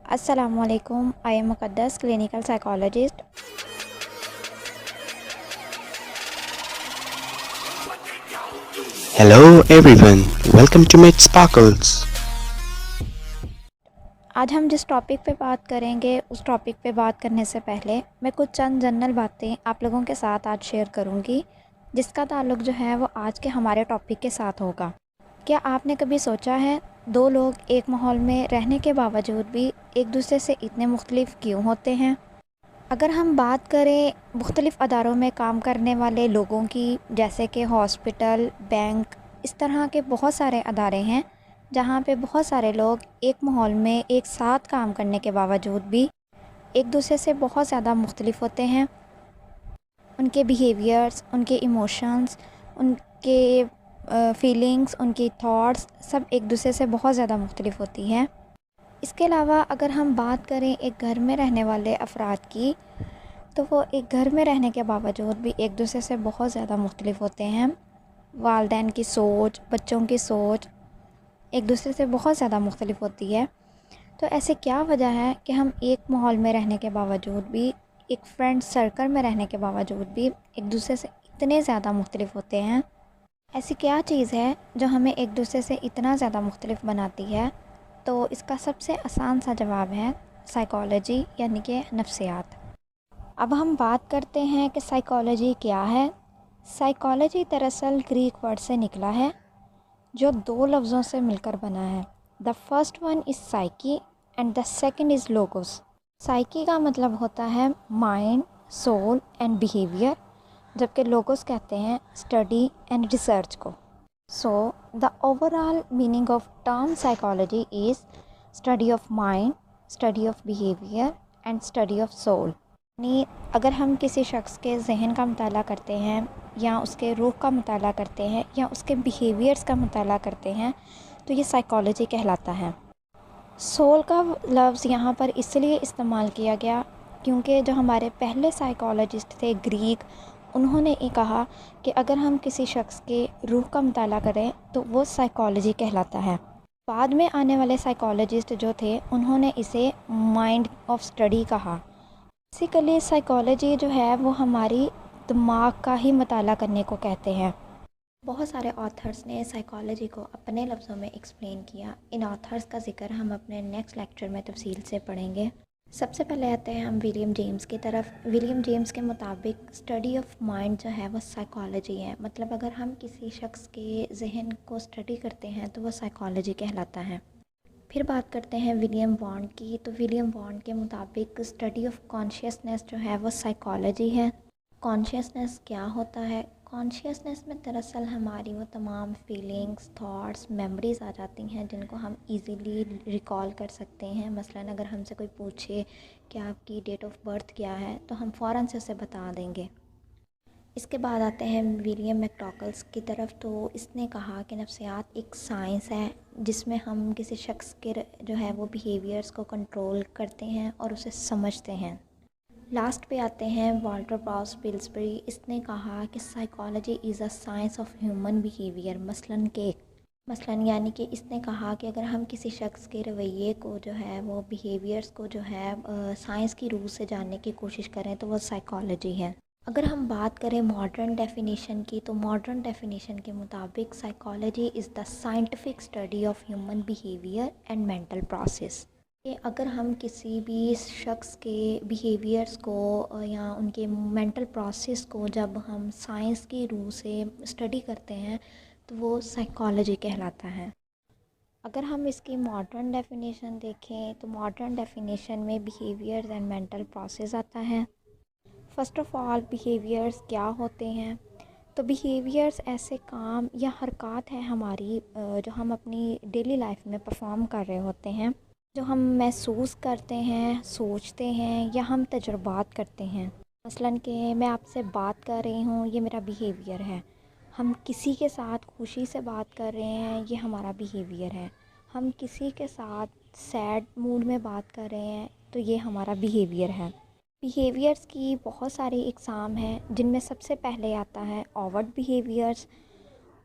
السلام علیکم. I am مقدس, clinical psychologist. Hello everyone, welcome to Med Sparkles. آج ہم جس ٹاپک پہ بات کریں گے اس ٹاپک پہ بات کرنے سے پہلے میں کچھ چند جنرل باتیں آپ لوگوں کے ساتھ آج شیئر کروں گی جس کا تعلق جو ہے وہ آج کے ہمارے ٹاپک کے ساتھ ہوگا. کیا آپ نے کبھی سوچا ہے دو لوگ ایک ماحول میں رہنے کے باوجود بھی ایک دوسرے سے اتنے مختلف کیوں ہوتے ہیں؟ اگر ہم بات کریں مختلف اداروں میں کام کرنے والے لوگوں کی، جیسے کہ ہاسپٹل، بینک، اس طرح کے بہت سارے ادارے ہیں جہاں پہ بہت سارے لوگ ایک ماحول میں ایک ساتھ کام کرنے کے باوجود بھی ایک دوسرے سے بہت زیادہ مختلف ہوتے ہیں. ان کے بیہیویئرس، ان کے ایموشنس، ان کے فیلنگس، ان کی تھاٹس سب ایک دوسرے سے بہت زیادہ مختلف ہوتی ہیں. اس کے علاوہ اگر ہم بات کریں ایک گھر میں رہنے والے افراد کی، تو وہ ایک گھر میں رہنے کے باوجود بھی ایک دوسرے سے بہت زیادہ مختلف ہوتے ہیں. والدین کی سوچ، بچوں کی سوچ ایک دوسرے سے بہت زیادہ مختلف ہوتی ہے. تو ایسے کیا وجہ ہے کہ ہم ایک ماحول میں رہنے کے باوجود بھی، ایک فرینڈ سرکل میں رہنے کے باوجود بھی ایک دوسرے سے اتنے زیادہ مختلف ہوتے ہیں؟ ایسی کیا چیز ہے جو ہمیں ایک دوسرے سے اتنا زیادہ مختلف بناتی ہے؟ تو اس کا سب سے آسان سا جواب ہے سائیکالوجی، یعنی کہ نفسیات. اب ہم بات کرتے ہیں کہ سائیکالوجی کیا ہے. سائیکالوجی دراصل گریک ورڈ سے نکلا ہے جو دو لفظوں سے مل کر بنا ہے. The first one is psyche and the second is logos. Psyche کا مطلب ہوتا ہے مائنڈ، سول اینڈ بیہیویئر، جبکہ لوگوس کہتے ہیں اسٹڈی اینڈ ریسرچ کو. So the overall meaning of term psychology is study of mind, study of behaviour and study of soul. یعنی اگر ہم کسی شخص کے ذہن کا مطالعہ کرتے ہیں یا اس کے روح کا مطالعہ کرتے ہیں یا اس کے بیہیویئرس کا مطالعہ کرتے ہیں تو یہ سائیکالوجی کہلاتا ہے. سول کا لفظ یہاں پر اس لیے استعمال کیا گیا کیونکہ جو ہمارے پہلے سائیکالوجسٹ تھے گریک، انہوں نے یہ کہا کہ اگر ہم کسی شخص کے روح کا مطالعہ کریں تو وہ سائیکالوجی کہلاتا ہے. بعد میں آنے والے سائیکالوجسٹ جو تھے انہوں نے اسے مائنڈ آف اسٹڈی کہا. بیسیکلی سائیکالوجی جو ہے وہ ہماری دماغ کا ہی مطالعہ کرنے کو کہتے ہیں. بہت سارے آتھرس نے سائیکالوجی کو اپنے لفظوں میں ایکسپلین کیا. ان آتھرس کا ذکر ہم اپنے نیکسٹ لیکچر میں تفصیل سے پڑھیں گے. سب سے پہلے آتے ہیں ہم ولیم جیمس کی طرف. ولیم جیمس کے مطابق اسٹڈی آف مائنڈ جو ہے وہ سائیکالوجی ہے. مطلب اگر ہم کسی شخص کے ذہن کو اسٹڈی کرتے ہیں تو وہ سائیکالوجی کہلاتا ہے. پھر بات کرتے ہیں ولیم وانڈ کی. تو ولیم وانڈ کے مطابق اسٹڈی آف کانشیسنیس جو ہے وہ سائیکالوجی ہے. کانشیسنیس کیا ہوتا ہے؟ کانشیسنیس میں دراصل ہماری وہ تمام فیلنگس، تھاٹس، میموریز آ جاتی ہیں جن کو ہم ایزیلی ریکال کر سکتے ہیں. مثلاً اگر ہم سے کوئی پوچھے کہ آپ کی ڈیٹ آف برتھ کیا ہے تو ہم فوراً سے اسے بتا دیں گے. اس کے بعد آتے ہیں ولیم میکڈاگلس کی طرف. تو اس نے کہا کہ نفسیات ایک سائنس ہے جس میں ہم کسی شخص کے جو ہے وہ بیہیویئرس کو کنٹرول کرتے ہیں اور اسے سمجھتے ہیں. لاسٹ پہ آتے ہیں والٹر براؤس پلسبری. اس نے کہا کہ psychology is a science of human behaviour. مثلاً یعنی کہ اس نے کہا کہ اگر ہم کسی شخص کے رویے کو جو ہے وہ بیہیویئرس کو جو ہے سائنس کی روح سے جاننے کی کوشش کریں تو وہ سائیکالوجی ہے. اگر ہم بات کریں ماڈرن ڈیفینیشن کی تو ماڈرن ڈیفینیشن کے مطابق psychology is the scientific study of human behaviour and mental process. کہ اگر ہم کسی بھی شخص کے بیہیویئرس کو یا ان کے مینٹل پروسیس کو جب ہم سائنس کی روح سے اسٹڈی کرتے ہیں تو وہ سائیکالوجی کہلاتا ہے. اگر ہم اس کی ماڈرن ڈیفینیشن دیکھیں تو ماڈرن ڈیفینیشن میں بیہیویئرز اینڈ مینٹل پروسیس آتا ہے. فرسٹ آف آل بیہیویئرز کیا ہوتے ہیں؟ تو بیہیویئرز ایسے کام یا حرکات ہیں ہماری جو ہم اپنی ڈیلی لائف میں پرفارم کر رہے ہوتے ہیں، جو ہم محسوس کرتے ہیں، سوچتے ہیں یا ہم تجربات کرتے ہیں. مثلاً کہ میں آپ سے بات کر رہی ہوں، یہ میرا بیہیویئر ہے. ہم کسی کے ساتھ خوشی سے بات کر رہے ہیں، یہ ہمارا بیہیویئر ہے. ہم کسی کے ساتھ سیڈ موڈ میں بات کر رہے ہیں تو یہ ہمارا بیہیویئر ہے. بیہیویئرس کی بہت ساری اقسام ہیں جن میں سب سے پہلے آتا ہے اوورٹ بیہیویئرس.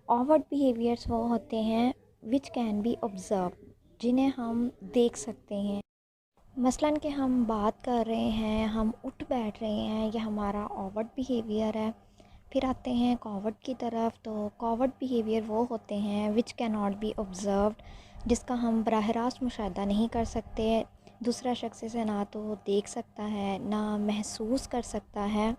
اوورٹ بیہیویئرس وہ ہوتے ہیں وچ کین بی آبزرو، جنہیں ہم دیکھ سکتے ہیں. مثلاً کہ ہم بات کر رہے ہیں، ہم اٹھ بیٹھ رہے ہیں، یہ ہمارا آورڈ بیہیویئر ہے۔ پھر آتے ہیں کاورڈ کی طرف، تو کاورڈ بیہیویئر وہ ہوتے ہیں وچ کی ناٹ بی آبزروڈ، جس کا ہم براہ راست مشاہدہ نہیں کر سکتے، دوسرا شخص اسے نہ تو دیکھ سکتا ہے نہ محسوس کر سکتا ہے۔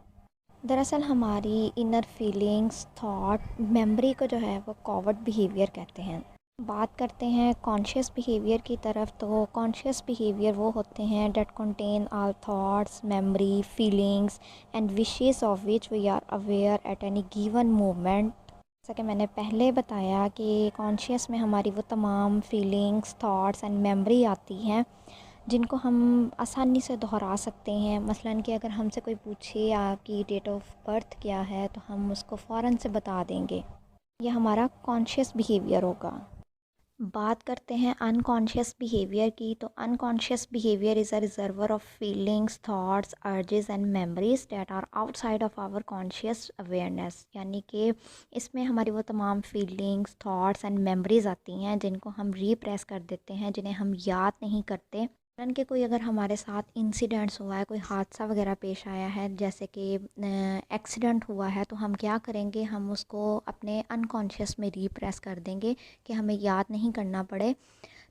دراصل ہماری انر فیلنگس، تھاٹ، میموری کو جو ہے وہ کاورڈ بیہیویئر کہتے ہیں۔ بات کرتے ہیں کانشیس بیہیویئر کی طرف، تو کانشیس بیہیویئر وہ ہوتے ہیں that contain all thoughts, memory, feelings and wishes of which we are aware at any given moment. جیسا کہ میں نے پہلے بتایا کہ کانشیس میں ہماری وہ تمام فیلنگس، تھاٹس اینڈ میموری آتی ہیں جن کو ہم آسانی سے دہرا سکتے ہیں۔ مثلاً کہ اگر ہم سے کوئی پوچھے آپ کی ڈیٹ آف برتھ کیا ہے تو ہم اس کو فوراً سے بتا دیں گے، یہ ہمارا کانشیس بیہیویئر ہوگا۔ بات کرتے ہیں انکانشیس بیہیویئر کی، تو unconscious behaviour is a reservoir of feelings, thoughts, urges and memories that are outside of our conscious awareness, یعنی کہ اس میں ہماری وہ تمام فیلنگس، تھاٹس اینڈ میموریز آتی ہیں جن کو ہم ریپریس کر دیتے ہیں، جنہیں ہم یاد نہیں کرتے۔ مثلاً کہ کوئی اگر ہمارے ساتھ انسیڈنٹس ہوا ہے، کوئی حادثہ وغیرہ پیش آیا ہے، جیسے کہ ایکسیڈنٹ ہوا ہے، تو ہم کیا کریں گے، ہم اس کو اپنے انکانشیس میں ریپریس کر دیں گے کہ ہمیں یاد نہیں کرنا پڑے،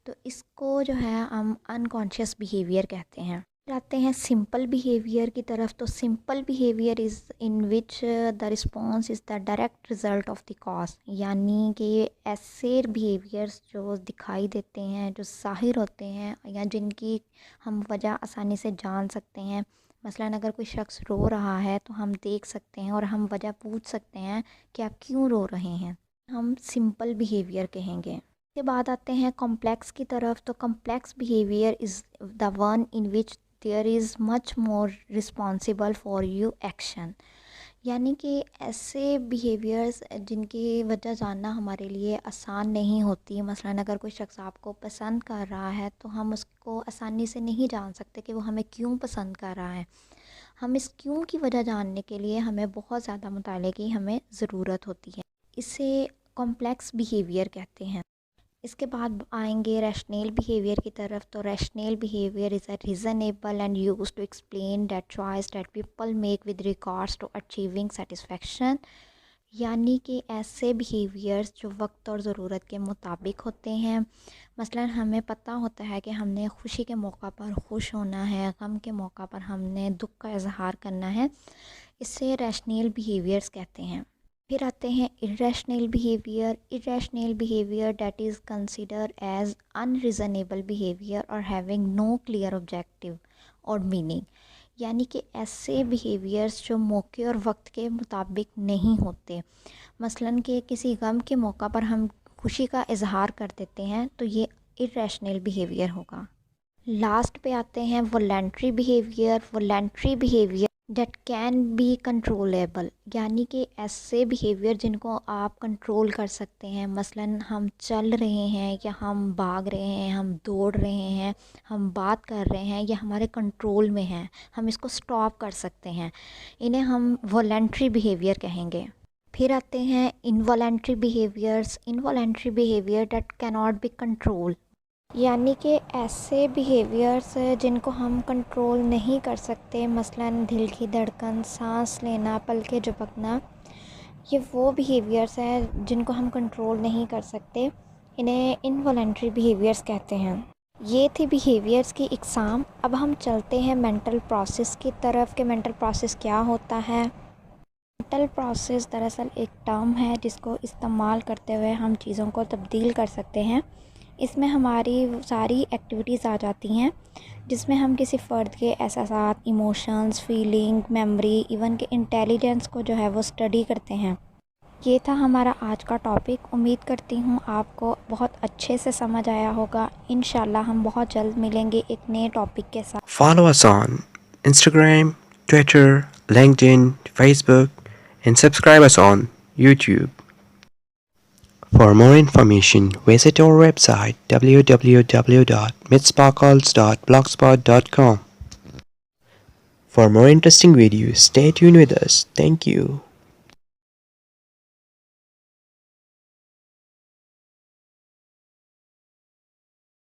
تو اس کو جو ہے ہم انکانشیس بیہیویئر کہتے ہیں۔ پھر آتے ہیں سمپل بیہیویئر کی طرف، تو simple behaviour is in which the response is the direct result of the cause, یعنی کہ ایسے بیہیویئرس جو دکھائی دیتے ہیں، جو ظاہر ہوتے ہیں یا جن کی ہم وجہ آسانی سے جان سکتے ہیں۔ مثلاً اگر کوئی شخص رو رہا ہے تو ہم دیکھ سکتے ہیں اور ہم وجہ پوچھ سکتے ہیں کہ آپ کیوں رو رہے ہیں، ہم سمپل بیہیویئر کہیں گے۔ اس کے بعد آتے ہیں کمپلیکس کی طرف، تو complex behaviour is the one in which there is much more responsible for you action, یعنی کہ ایسے بیہیویئرز جن کی وجہ جاننا ہمارے لیے آسان نہیں ہوتی۔ مثلاً اگر کوئی شخص آپ کو پسند کر رہا ہے تو ہم اس کو آسانی سے نہیں جان سکتے کہ وہ ہمیں کیوں پسند کر رہا ہے، ہم اس کیوں کی وجہ جاننے کے لیے ہمیں بہت زیادہ مطالعے کی ہمیں ضرورت ہوتی ہے، اسے کمپلیکس بیہیویئر کہتے ہیں۔ اس کے بعد آئیں گے ریشنل بیہیویئر کی طرف، تو rational behaviour is a reasonable and use to explain that choice that people make with regards to achieving satisfaction, یعنی کہ ایسے بیہیویئرس جو وقت اور ضرورت کے مطابق ہوتے ہیں۔ مثلاً ہمیں پتہ ہوتا ہے کہ ہم نے خوشی کے موقع پر خوش ہونا ہے، غم کے موقع پر ہم نے دکھ کا اظہار کرنا ہے، اسے ریشنل بیہیویئرس کہتے ہیں۔ پھر آتے ہیں irrational behavior. Irrational behavior that is considered as unreasonable behavior or having no clear objective or meaning، یعنی کہ ایسے بیہیویئرس جو موقع اور وقت کے مطابق نہیں ہوتے۔ مثلاً کہ کسی غم کے موقع پر ہم خوشی کا اظہار کر دیتے ہیں تو یہ irrational behavior ہوگا۔ لاسٹ پہ آتے ہیں voluntary behavior. Voluntary behavior that can be controllable, یعنی کہ ایسے بیہیویئر جن کو آپ کنٹرول کر سکتے ہیں۔ مثلاً ہم چل رہے ہیں یا ہم بھاگ رہے ہیں، ہم دوڑ رہے ہیں، ہم بات کر رہے ہیں، یہ ہمارے کنٹرول میں ہیں، ہم اس کو سٹاپ کر سکتے ہیں، انہیں ہم والنٹری بیہیویئر کہیں گے۔ پھر آتے ہیں involuntary behaviours. Involuntary behaviour that کی ناٹ بی کنٹرول، یعنی کہ ایسے بیہیویئرس جن کو ہم کنٹرول نہیں کر سکتے۔ مثلاً دل کی دھڑکن، سانس لینا، پلکیں جھپکنا، یہ وہ بیہیویئرس ہیں جن کو ہم کنٹرول نہیں کر سکتے، انہیں انوالنٹری بیہیویئرس کہتے ہیں۔ یہ تھی بیہیویئرس کی اقسام۔ اب ہم چلتے ہیں مینٹل پروسیس کی طرف کہ مینٹل پروسیس کیا ہوتا ہے۔ مینٹل پروسیس دراصل ایک ٹرم ہے جس کو استعمال کرتے ہوئے ہم چیزوں کو تبدیل کر سکتے ہیں۔ اس میں ہماری ساری ایکٹیویٹیز آ جاتی ہیں جس میں ہم کسی فرد کے احساسات، ایموشنز، فیلنگ، میموری، ایون کہ انٹیلیجنس کو جو ہے وہ اسٹڈی کرتے ہیں۔ یہ تھا ہمارا آج کا ٹاپک۔ امید کرتی ہوں آپ کو بہت اچھے سے سمجھ آیا ہوگا۔ انشاءاللہ ہم بہت جلد ملیں گے ایک نئے ٹاپک کے ساتھ۔ Follow us on Instagram, Twitter, LinkedIn, Facebook, and subscribe us on YouTube. For more information, visit our website www.mythsparkles.blogspot.com. For more interesting videos, stay tuned with us. Thank you.